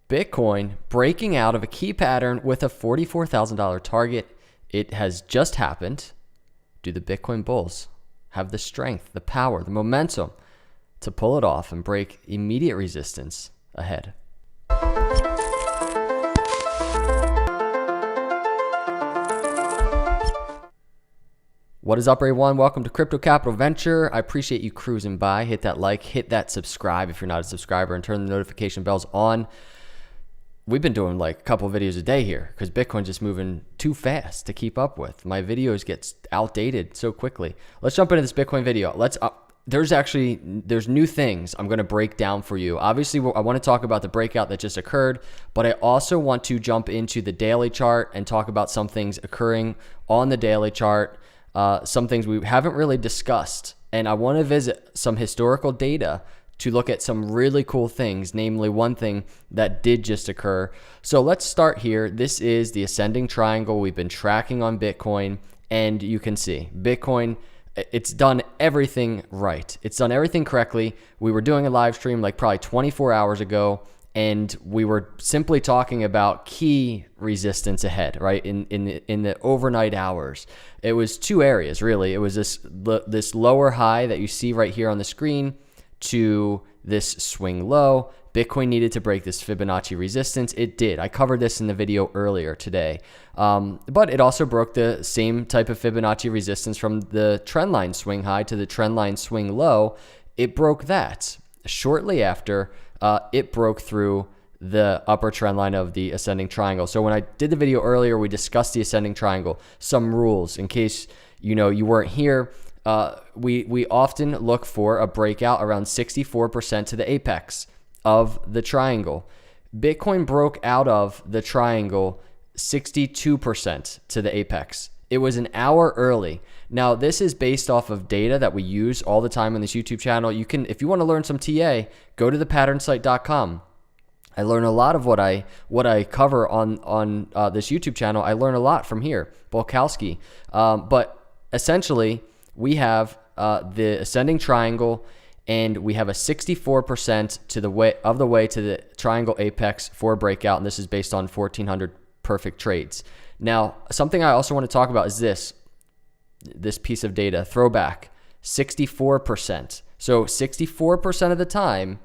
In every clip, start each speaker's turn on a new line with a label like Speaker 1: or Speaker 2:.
Speaker 1: Bitcoin breaking out of a key pattern with a $44,000 target. It has just happened. Do the Bitcoin bulls have the strength, the power, the momentum to pull it off and break immediate resistance ahead? What is up, everyone? Welcome to Crypto Capital Venture. I appreciate you cruising by. Hit that like, hit that subscribe if you're not a subscriber, and turn the notification bells on. We've been doing like a couple of videos a day here because Bitcoin's just moving too fast to keep up with. My videos get outdated so quickly. Let's jump into this Bitcoin video. There's new things I'm going to break down for you. Obviously, I want to talk about the breakout that just occurred, but I also want to jump into the daily chart and talk about some things occurring on the daily chart. Some things we haven't really discussed, and I want to visit some historical data to look at some really cool things, namely one thing that did just occur. So let's start here. This is the ascending triangle we've been tracking on Bitcoin, and you can see Bitcoin, it's done everything right. It's done everything correctly. We were doing a live stream like probably 24 hours ago, and we were simply talking about key resistance ahead, right? In the overnight hours, it was two areas really. It was this lower high that you see right here on the screen to this swing low. Bitcoin needed to break this Fibonacci resistance. It did. I covered this in the video earlier today, but it also broke the same type of Fibonacci resistance from the trendline swing high to the trendline swing low. It broke that shortly after. It broke through the upper trend line of the ascending triangle. So when I did the video earlier, we discussed the ascending triangle, some rules in case you weren't here. We often look for a breakout around 64% to the apex of the triangle. Bitcoin broke out of the triangle 62% to the apex. It was an hour early. Now, this is based off of data that we use all the time on this YouTube channel. You can, if you want to learn some TA, go to thepatternSite.com. I learn a lot of what I cover on this YouTube channel. I learn a lot from here, Bolkowski. But essentially, we have the ascending triangle, and we have a 64% to the way to the triangle apex for a breakout, and this is based on 1,400 perfect trades. Now, something I also want to talk about is this piece of data, throwback, 64%. So 64% of the time,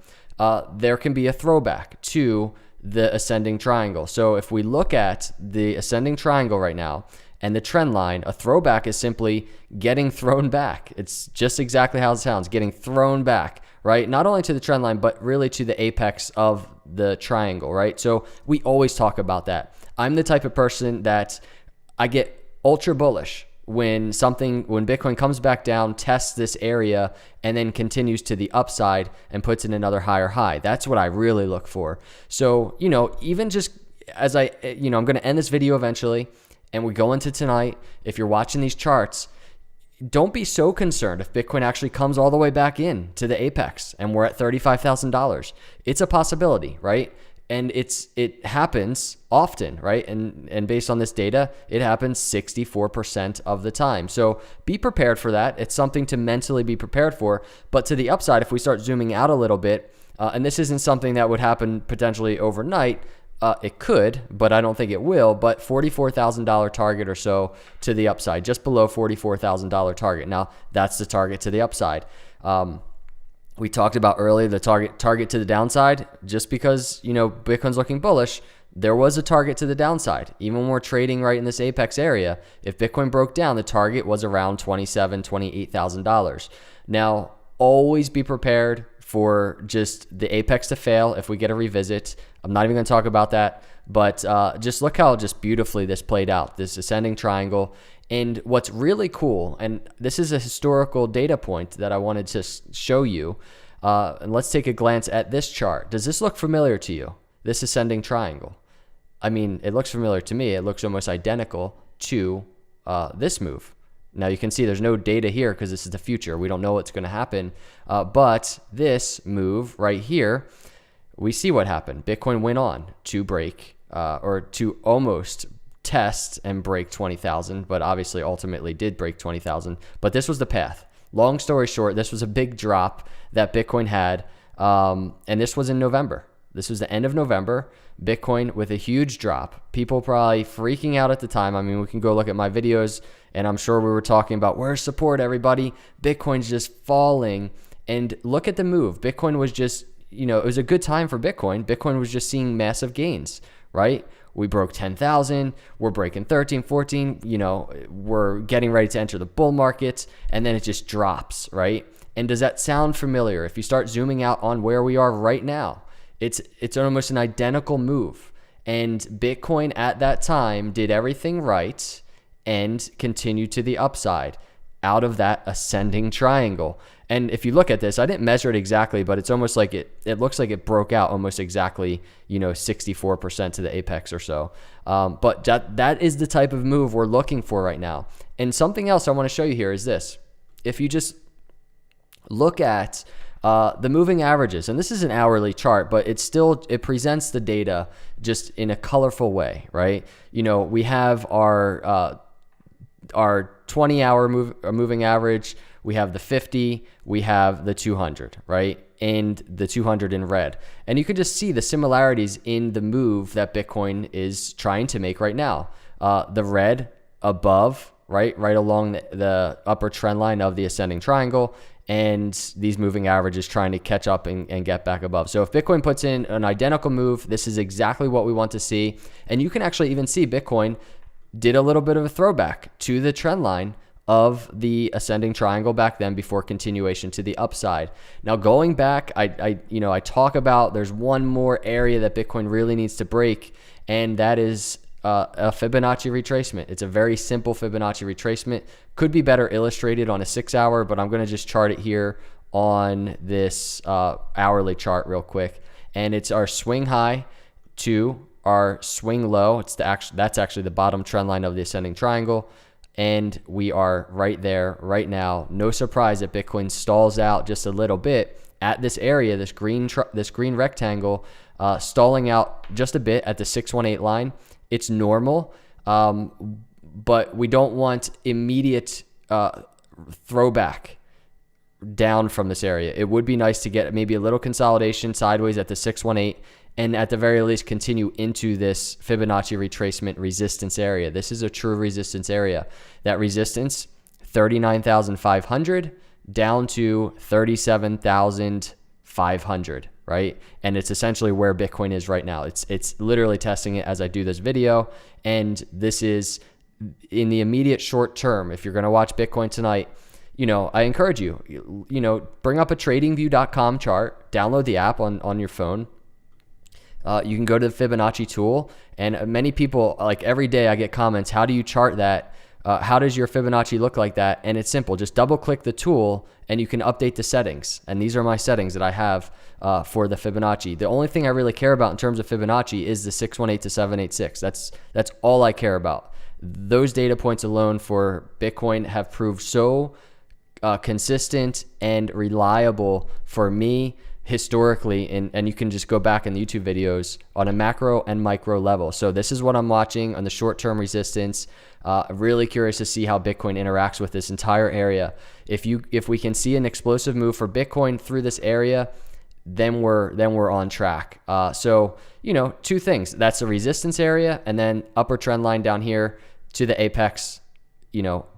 Speaker 1: there can be a throwback to the ascending triangle. So if we look at the ascending triangle right now and the trend line, a throwback is simply getting thrown back. It's just exactly how it sounds, getting thrown back, right? Not only to the trend line, but really to the apex of the triangle, right? So we always talk about that. I'm the type of person that I get ultra bullish when Bitcoin comes back down, tests this area, and then continues to the upside and puts in another higher high. That's what I really look for. So, even just as I'm going to end this video eventually, and we go into tonight, if you're watching these charts, don't be so concerned if Bitcoin actually comes all the way back in to the apex and we're at $35,000. It's a possibility, right? And it happens often, right? And based on this data, it happens 64% of the time. So be prepared for that. It's something to mentally be prepared for. But to the upside, if we start zooming out a little bit, and this isn't something that would happen potentially overnight, it could, but I don't think it will, but $44,000 target or so to the upside, just below $44,000 target. Now, that's the target to the upside. We talked about earlier the target to the downside. Just because, Bitcoin's looking bullish, there was a target to the downside. Even when we're trading right in this apex area, if Bitcoin broke down, the target was around $27,000, $28,000. Now, always be prepared for just the apex to fail if we get a revisit. I'm not even going to talk about that, but just look how just beautifully this played out, this ascending triangle. And what's really cool, and this is a historical data point that I wanted to show you, and let's take a glance at this chart. Does this look familiar to you, this ascending triangle? I mean, it looks familiar to me. It looks almost identical to this move. Now you can see there's no data here because this is the future. We don't know what's going to happen. But this move right here, we see what happened. Bitcoin went on to break or to almost test and break 20,000, but obviously ultimately did break 20,000. But this was the path. Long story short, this was a big drop that Bitcoin had. And this was in November. This was the end of November. Bitcoin with a huge drop. People probably freaking out at the time. I mean, we can go look at my videos, and I'm sure we were talking about where's support, everybody. Bitcoin's just falling. And look at the move. Bitcoin was just, it was a good time for Bitcoin. Bitcoin was just seeing massive gains, right? We broke 10,000. We're breaking 13, 14. We're getting ready to enter the bull market, and then it just drops, right? And does that sound familiar? If you start zooming out on where we are right now, it's almost an identical move. And Bitcoin at that time did everything right and continued to the upside out of that ascending triangle. And if you look at this, I didn't measure it exactly, but it's almost like it looks like it broke out almost exactly, 64% to the apex or so. But that is the type of move we're looking for right now. And something else I want to show you here is this. If you just look at the moving averages, and this is an hourly chart, but it presents the data just in a colorful way, right? We have our 20-hour moving average, we have the 50, we have the 200, right? And the 200 in red. And you can just see the similarities in the move that Bitcoin is trying to make right now. The red above, right along the upper trend line of the ascending triangle, and these moving averages trying to catch up and get back above. So if Bitcoin puts in an identical move, this is exactly what we want to see. And you can actually even see Bitcoin did a little bit of a throwback to the trend line of the ascending triangle back then before continuation to the upside. Now going back, I talk about there's one more area that Bitcoin really needs to break, and that is a Fibonacci retracement. It's a very simple Fibonacci retracement. Could be better illustrated on a 6-hour, but I'm going to just chart it here on this hourly chart real quick. And it's our swing high to our swing low. That's actually the bottom trend line of the ascending triangle. And we are right there right now. No surprise that Bitcoin stalls out just a little bit at this area, this green rectangle, stalling out just a bit at the 618 line. It's normal, but we don't want immediate throwback down from this area. It would be nice to get maybe a little consolidation sideways at the 618, and at the very least continue into this Fibonacci retracement resistance area. This is a true resistance area. That resistance, 39,500 down to 37,500, right? And it's essentially where Bitcoin is right now. It's literally testing it as I do this video. And this is in the immediate short term. If you're going to watch Bitcoin tonight, I encourage you, bring up a tradingview.com chart, download the app on your phone. You can go to the Fibonacci tool, and many people, like every day I get comments, how do you chart that? How does your Fibonacci look like that? And it's simple. Just double click the tool and you can update the settings. And these are my settings that I have for the Fibonacci. The only thing I really care about in terms of Fibonacci is the 618 to 786. That's all I care about. Those data points alone for Bitcoin have proved so consistent and reliable for me historically, and you can just go back in the YouTube videos on a macro and micro level. So this is what I'm watching on the short-term resistance. Really curious to see how Bitcoin interacts with this entire area. If we can see an explosive move for Bitcoin through this area, then we're on track. So two things. That's the resistance area, and then upper trend line down here to the apex,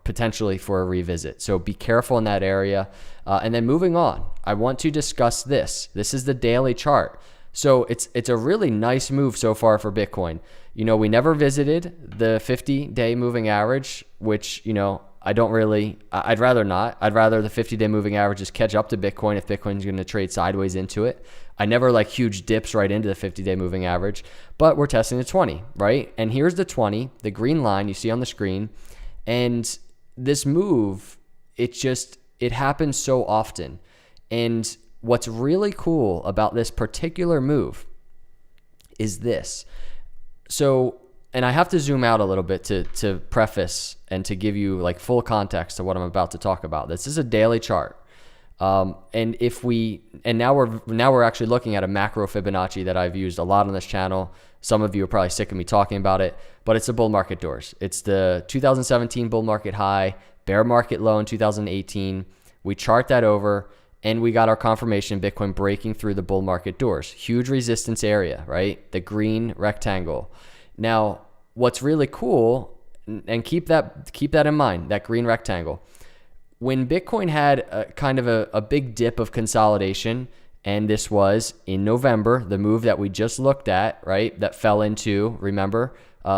Speaker 1: potentially for a revisit. So be careful in that area. And then moving on, I want to discuss this. This is the daily chart. So it's a really nice move so far for Bitcoin. We never visited the 50-day moving average, which, I'd rather not. I'd rather the 50-day moving average just catch up to Bitcoin if Bitcoin's going to trade sideways into it. I never like huge dips right into the 50-day moving average, but we're testing the 20, right? And here's the 20, the green line you see on the screen. And this move, it happens so often. And what's really cool about this particular move is this. So, and I have to zoom out a little bit to preface and to give you like full context to what I'm about to talk about. This is a daily chart. And now we're actually looking at a macro Fibonacci that I've used a lot on this channel. Some of you are probably sick of me talking about it, but it's the bull market doors. It's the 2017 bull market high, bear market low in 2018. We chart that over, and we got our confirmation Bitcoin breaking through the bull market doors. Huge resistance area, right? The green rectangle. Now, what's really cool, and keep that in mind, that green rectangle. When Bitcoin had a big dip of consolidation, and this was in November, the move that we just looked at, right? That fell into, remember,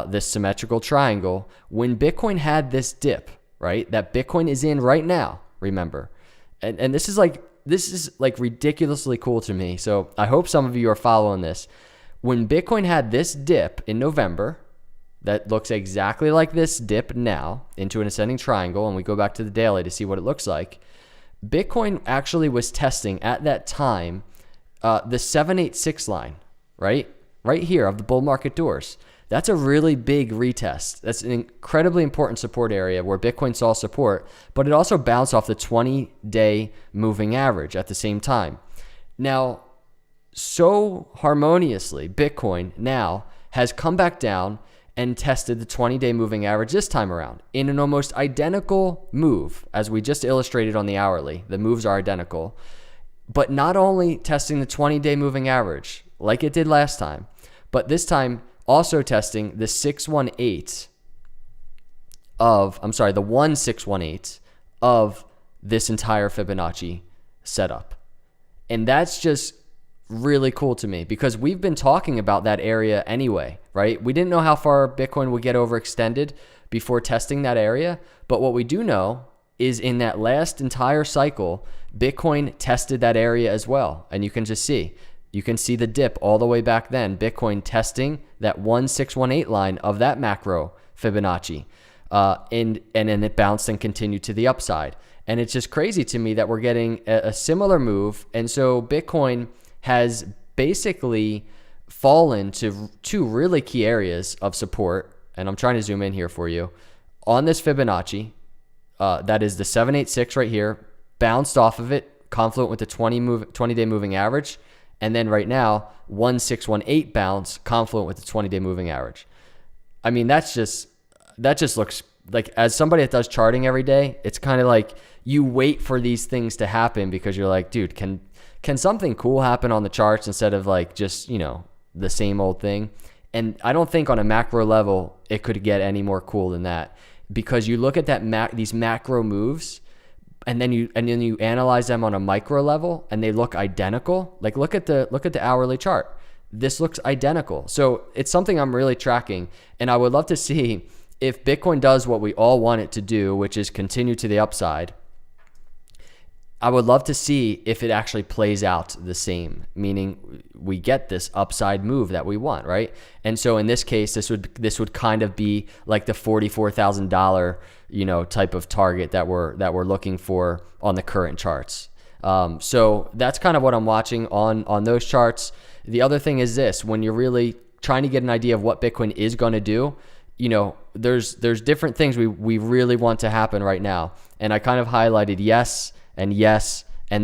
Speaker 1: this symmetrical triangle. When Bitcoin had this dip, right? That Bitcoin is in right now, remember. And this is like ridiculously cool to me. So I hope some of you are following this. When Bitcoin had this dip in November, that looks exactly like this dip now into an ascending triangle, and we go back to the daily to see what it looks like. Bitcoin actually was testing at that time the 786 line, right here of the bull market doors. That's a really big retest. That's an incredibly important support area where Bitcoin saw support, but it also bounced off the 20-day moving average at the same time. Now, so harmoniously, Bitcoin now has come back down and tested the 20-day moving average this time around in an almost identical move, as we just illustrated on the hourly. The moves are identical, but not only testing the 20-day moving average like it did last time, but this time also testing the 1618 of this entire Fibonacci setup. And that's just really cool to me because we've been talking about that area anyway, right? We didn't know how far Bitcoin would get overextended before testing that area, but what we do know is in that last entire cycle, Bitcoin tested that area as well. And you can see the dip all the way back then, Bitcoin testing that 1618 line of that macro Fibonacci. And then it bounced and continued to the upside. And it's just crazy to me that we're getting a similar move. And so Bitcoin has basically fallen to two really key areas of support. And I'm trying to zoom in here for you. On this Fibonacci, that is the 786 right here, bounced off of it, confluent with the 20-day moving average. And then right now, 1618 bounce, confluent with the 20-day moving average. I mean, that just looks like, as somebody that does charting every day, it's kind of like you wait for these things to happen because you're like, dude, can something cool happen on the charts instead of like just, the same old thing? And I don't think on a macro level it could get any more cool than that, because you look at these macro moves and then you analyze them on a micro level and they look identical. Like look at the hourly chart. This looks identical. So it's something I'm really tracking, and I would love to see if Bitcoin does what we all want it to do, which is continue to the upside. I would love to see if it actually plays out the same, meaning we get this upside move that we want, right? And so in this case, this would kind of be like the $44,000, type of target that we're looking for on the current charts. So that's kind of what I'm watching on those charts. The other thing is this: when you're really trying to get an idea of what Bitcoin is going to do, there's different things we really want to happen right now, and I kind of highlighted yes, and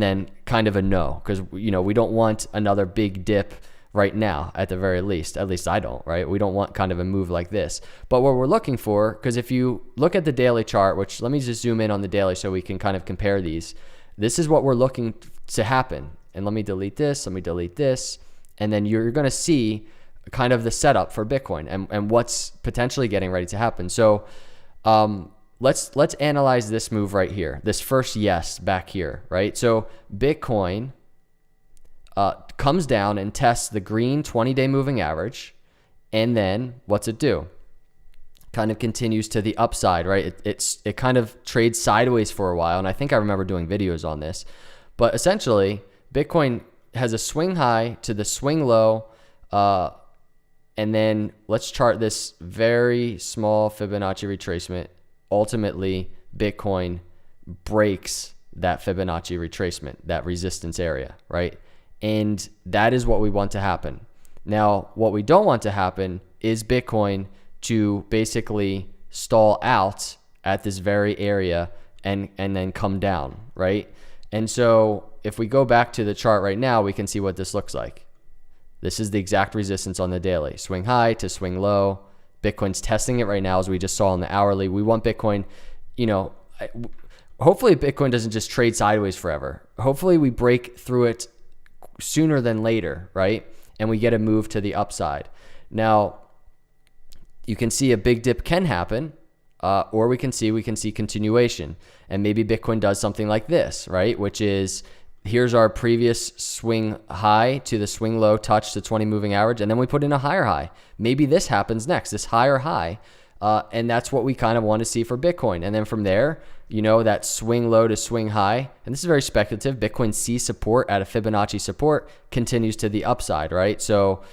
Speaker 1: then kind of a no, because we don't want another big dip right now. At least I don't, right? We don't want kind of a move like this. But what we're looking for, because if you look at the daily chart, which let me just zoom in on the daily so we can kind of compare these. This is what we're looking to happen. And let me delete this, and then you're going to see kind of the setup for Bitcoin and what's potentially getting ready to happen. So let's analyze this move right here, this first yes back here, right? So Bitcoin comes down and tests the green 20-day moving average, and then what's it do? Kind of continues to the upside, right? It kind of trades sideways for a while, and I think I remember doing videos on this. But essentially, Bitcoin has a swing high to the swing low, and then let's chart this very small Fibonacci retracement. Ultimately, Bitcoin breaks that Fibonacci retracement, that resistance area, right? And that is what we want to happen. Now, what we don't want to happen is Bitcoin to basically stall out at this very area and then come down, right? And so if we go back to the chart right now, we can see what this looks like. This is the exact resistance on the daily. Swing high to swing low. Bitcoin's testing it right now, as we just saw on the hourly. We want Bitcoin, hopefully Bitcoin doesn't just trade sideways forever. Hopefully we break through it sooner than later, right? And we get a move to the upside. Now, you can see a big dip can happen, or we can see continuation. And maybe Bitcoin does something like this, right? Which is, here's our previous swing high to the swing low, touch the 20 moving average, and then we put in a higher high. Maybe this happens next, this higher high. And that's what we kind of want to see for Bitcoin. And then from there, that swing low to swing high, and this is very speculative, Bitcoin sees support at a Fibonacci support, continues to the upside, right? So,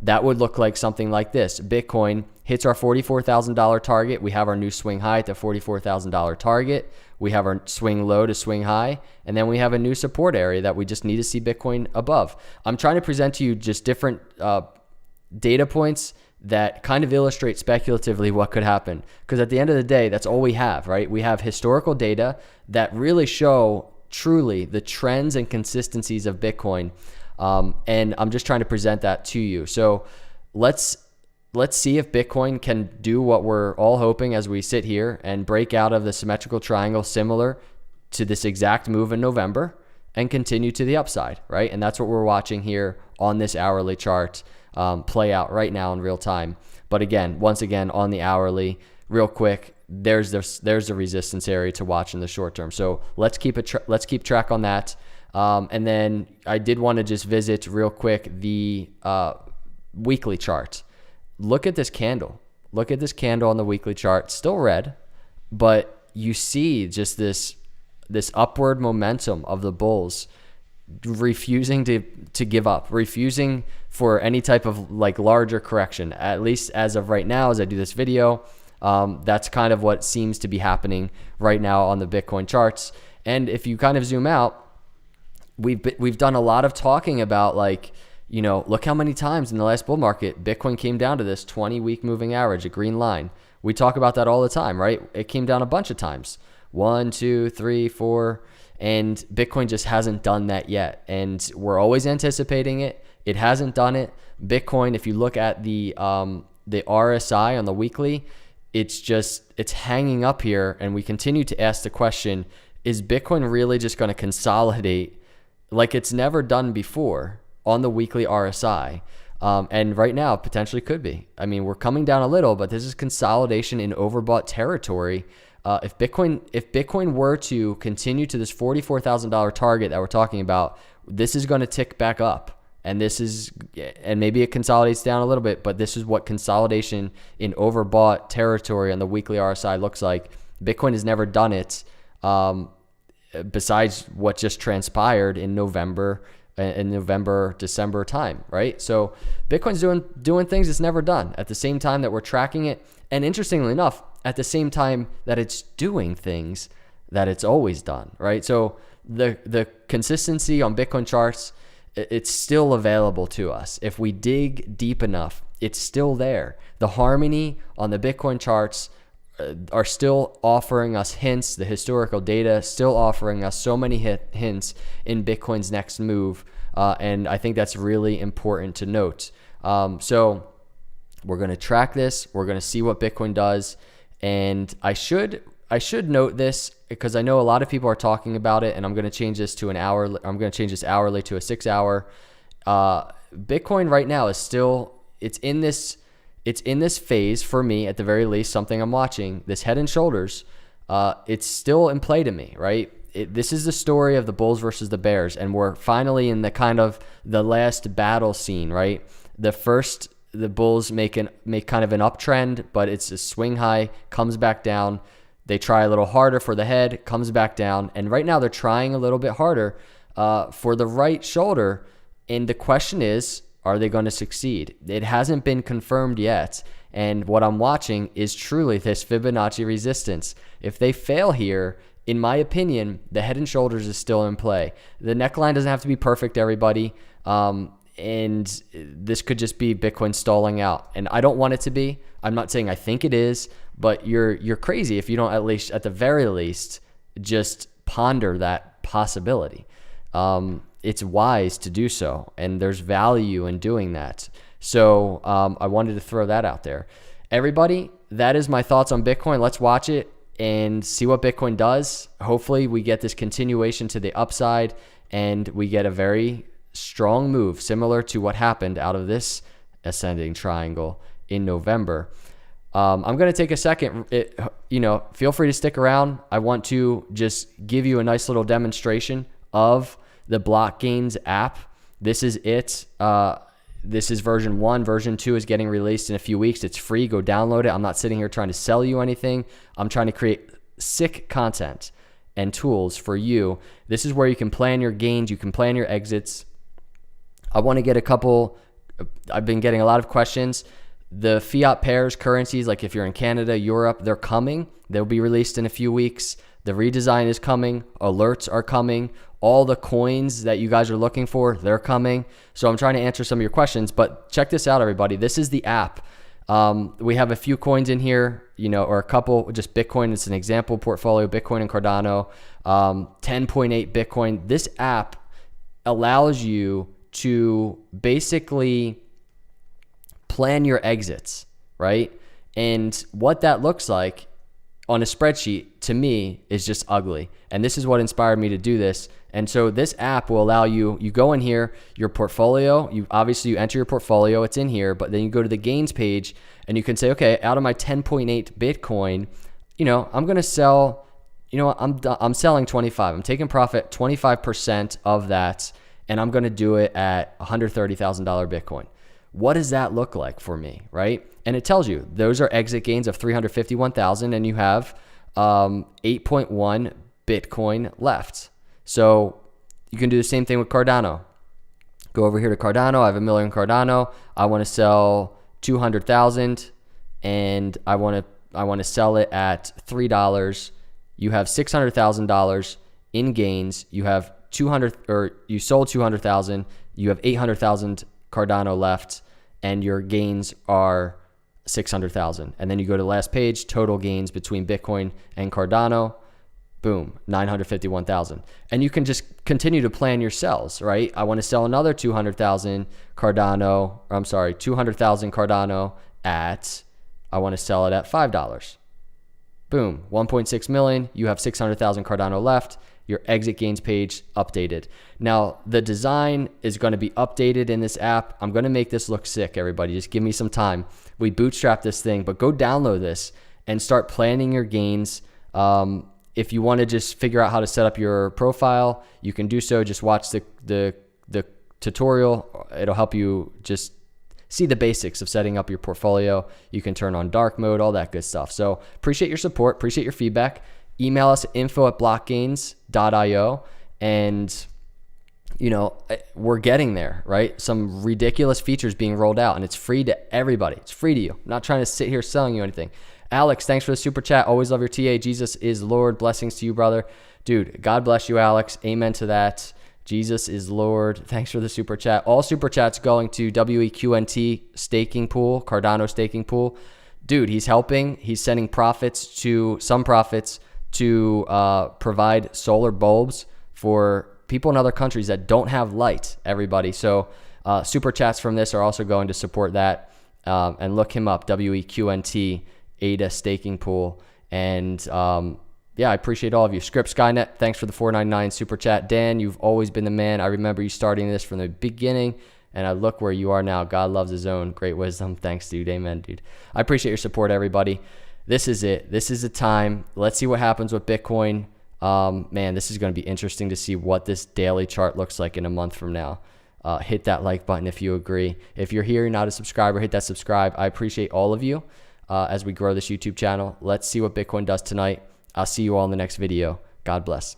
Speaker 1: that would look like something like this. Bitcoin hits our $44,000 target. We have our new swing high at the $44,000 target. We have our swing low to swing high, and then we have a new support area that we just need to see Bitcoin above. I'm trying to present to you just different data points that kind of illustrate speculatively what could happen. Because at the end of the day, that's all we have, right? We have historical data that really show truly the trends and consistencies of Bitcoin. And I'm just trying to present that to you. So let's see if Bitcoin can do what we're all hoping as we sit here and break out of the symmetrical triangle similar to this exact move in November and continue to the upside, right? And that's what we're watching here on this hourly chart play out right now in real time. But again, once again, on the hourly, real quick, there's the resistance area to watch in the short term. So let's keep track on that. And then I did want to just visit real quick the weekly chart. Look at this candle. Look at this candle on the weekly chart. Still red, but you see just this upward momentum of the bulls refusing to give up, refusing for any type of larger correction. At least as of right now, as I do this video, that's kind of what seems to be happening right now on the Bitcoin charts. And if you kind of zoom out, we've done a lot of talking about look how many times in the last bull market Bitcoin came down to this 20-week moving average, a green line. We talk about that all the time, right? It came down a bunch of times. 1, 2, 3, 4, and Bitcoin just hasn't done that yet. And we're always anticipating it. It hasn't done it. Bitcoin, if you look at the RSI on the weekly, it's hanging up here, and we continue to ask the question, is Bitcoin really just going to consolidate like it's never done before on the weekly RSI? And right now, potentially could be. I mean, we're coming down a little, but this is consolidation in overbought territory. If Bitcoin were to continue to this $44,000 target that we're talking about, this is going to tick back up. And maybe it consolidates down a little bit, but this is what consolidation in overbought territory on the weekly RSI looks like. Bitcoin has never done it, besides what just transpired in November, December time, right? So Bitcoin's doing things it's never done at the same time that we're tracking it. And interestingly enough, at the same time that it's doing things that it's always done, right? So the consistency on Bitcoin charts, it's still available to us. If we dig deep enough, it's still there. The harmony on the Bitcoin charts are still offering us hints. The historical data still offering us so many hints in Bitcoin's next move. And I think that's really important to note. So we're going to track this. We're going to see what Bitcoin does. And I should note this because I know a lot of people are talking about it, and I'm going to change this to an hour. I'm going to change this hourly to a 6 hour. Bitcoin right now is still, it's in this phase for me, at the very least, something I'm watching, this head and shoulders. It's still in play to me, right? This is the story of the bulls versus the bears, and we're finally in the kind of the last battle scene, right? The bulls make kind of an uptrend, but it's a swing high, comes back down. They try a little harder for the head, comes back down. And right now they're trying a little bit harder for the right shoulder. And the question is, are they going to succeed? It hasn't been confirmed yet. And what I'm watching is truly this Fibonacci resistance. If they fail here, in my opinion, the head and shoulders is still in play. The neckline doesn't have to be perfect, everybody. And this could just be Bitcoin stalling out. And I don't want it to be. I'm not saying I think it is, but you're crazy if you don't at the very least, just ponder that possibility. It's wise to do so, and there's value in doing that. So I wanted to throw that out there. Everybody, that is my thoughts on Bitcoin. Let's watch it. and see what Bitcoin does. Hopefully we get this continuation to the upside and we get a very strong move similar to what happened out of this ascending triangle in November. I'm going to take a second, feel free to stick around. I want to just give you a nice little demonstration of the BlockGains app. This is it. This is version 1. Version 2 is getting released in a few weeks. It's free. Go download it. I'm not sitting here trying to sell you anything. I'm trying to create sick content and tools for you. This is where you can plan your gains. You can plan your exits. I want to get I've been getting a lot of questions. The fiat pairs currencies, like if you're in Canada, Europe, they're coming. They'll be released in a few weeks. The redesign is coming. Alerts are coming. All the coins that you guys are looking for, they're coming. So I'm trying to answer some of your questions, but check this out, everybody. This is the app. We have a few coins in here, or a couple, just Bitcoin. It's an example portfolio, Bitcoin and Cardano, 10.8 Bitcoin. This app allows you to basically plan your exits, right? And what that looks like on a spreadsheet, to me, is just ugly. And this is what inspired me to do this. And so this app will allow you go in here, your portfolio, you enter your portfolio, it's in here, but then you go to the gains page and you can say, okay, out of my 10.8 Bitcoin, I'm going to sell, I'm selling 25. I'm taking profit 25% of that, and I'm going to do it at $130,000 Bitcoin. What does that look like for me, right? And it tells you those are exit gains of 351,000, and you have 8.1 Bitcoin left. So you can do the same thing with Cardano. Go over here to Cardano. I have 1 million Cardano. I want to sell 200,000, and I want to sell it at $3. You have $600,000 in gains. You have you sold 200,000. You have 800,000 Cardano left, and your gains are 600,000. And then you go to the last page, total gains between Bitcoin and Cardano, boom, 951,000. And you can just continue to plan your sells, right? I want to sell another 200,000 Cardano at, I want to sell it at $5. Boom, 1.6 million. You have 600,000 Cardano left. Your exit gains page updated. Now, the design is going to be updated in this app. I'm going to make this look sick, everybody. Just give me some time. We bootstrap this thing, but go download this and start planning your gains. If you want to just figure out how to set up your profile, you can do so. Just watch the tutorial. It'll help you just see the basics of setting up your portfolio. You can turn on dark mode, all that good stuff. So appreciate your support. Appreciate your feedback. Email us at info@blockgains.io, and we're getting there, right? Some ridiculous features being rolled out, and it's free to everybody. It's free to you. I'm not trying to sit here selling you anything. Alex, thanks for the super chat. Always love your TA. Jesus is Lord. Blessings to you, brother. Dude, God bless you, Alex. Amen to that. Jesus is Lord. Thanks for the super chat. All super chats going to WEQNT staking pool, Cardano staking pool. Dude, he's helping. He's sending profits to provide solar bulbs for people in other countries that don't have light, everybody. So super chats from this are also going to support that. And look him up, WEQNT ADA staking pool. And I appreciate all of you. Script Skynet, thanks for the $4.99 super chat. Dan, you've always been the man. I remember you starting this from the beginning, and I look where you are now. God loves his own. Great wisdom. Thanks, dude. Amen, dude. I appreciate your support, everybody. This is it. This is the time. Let's see what happens with Bitcoin. Man, this is going to be interesting to see what this daily chart looks like in a month from now. Hit that like button if you agree. If you're here, you're not a subscriber, hit that subscribe. I appreciate all of you as we grow this YouTube channel. Let's see what Bitcoin does tonight. I'll see you all in the next video. God bless.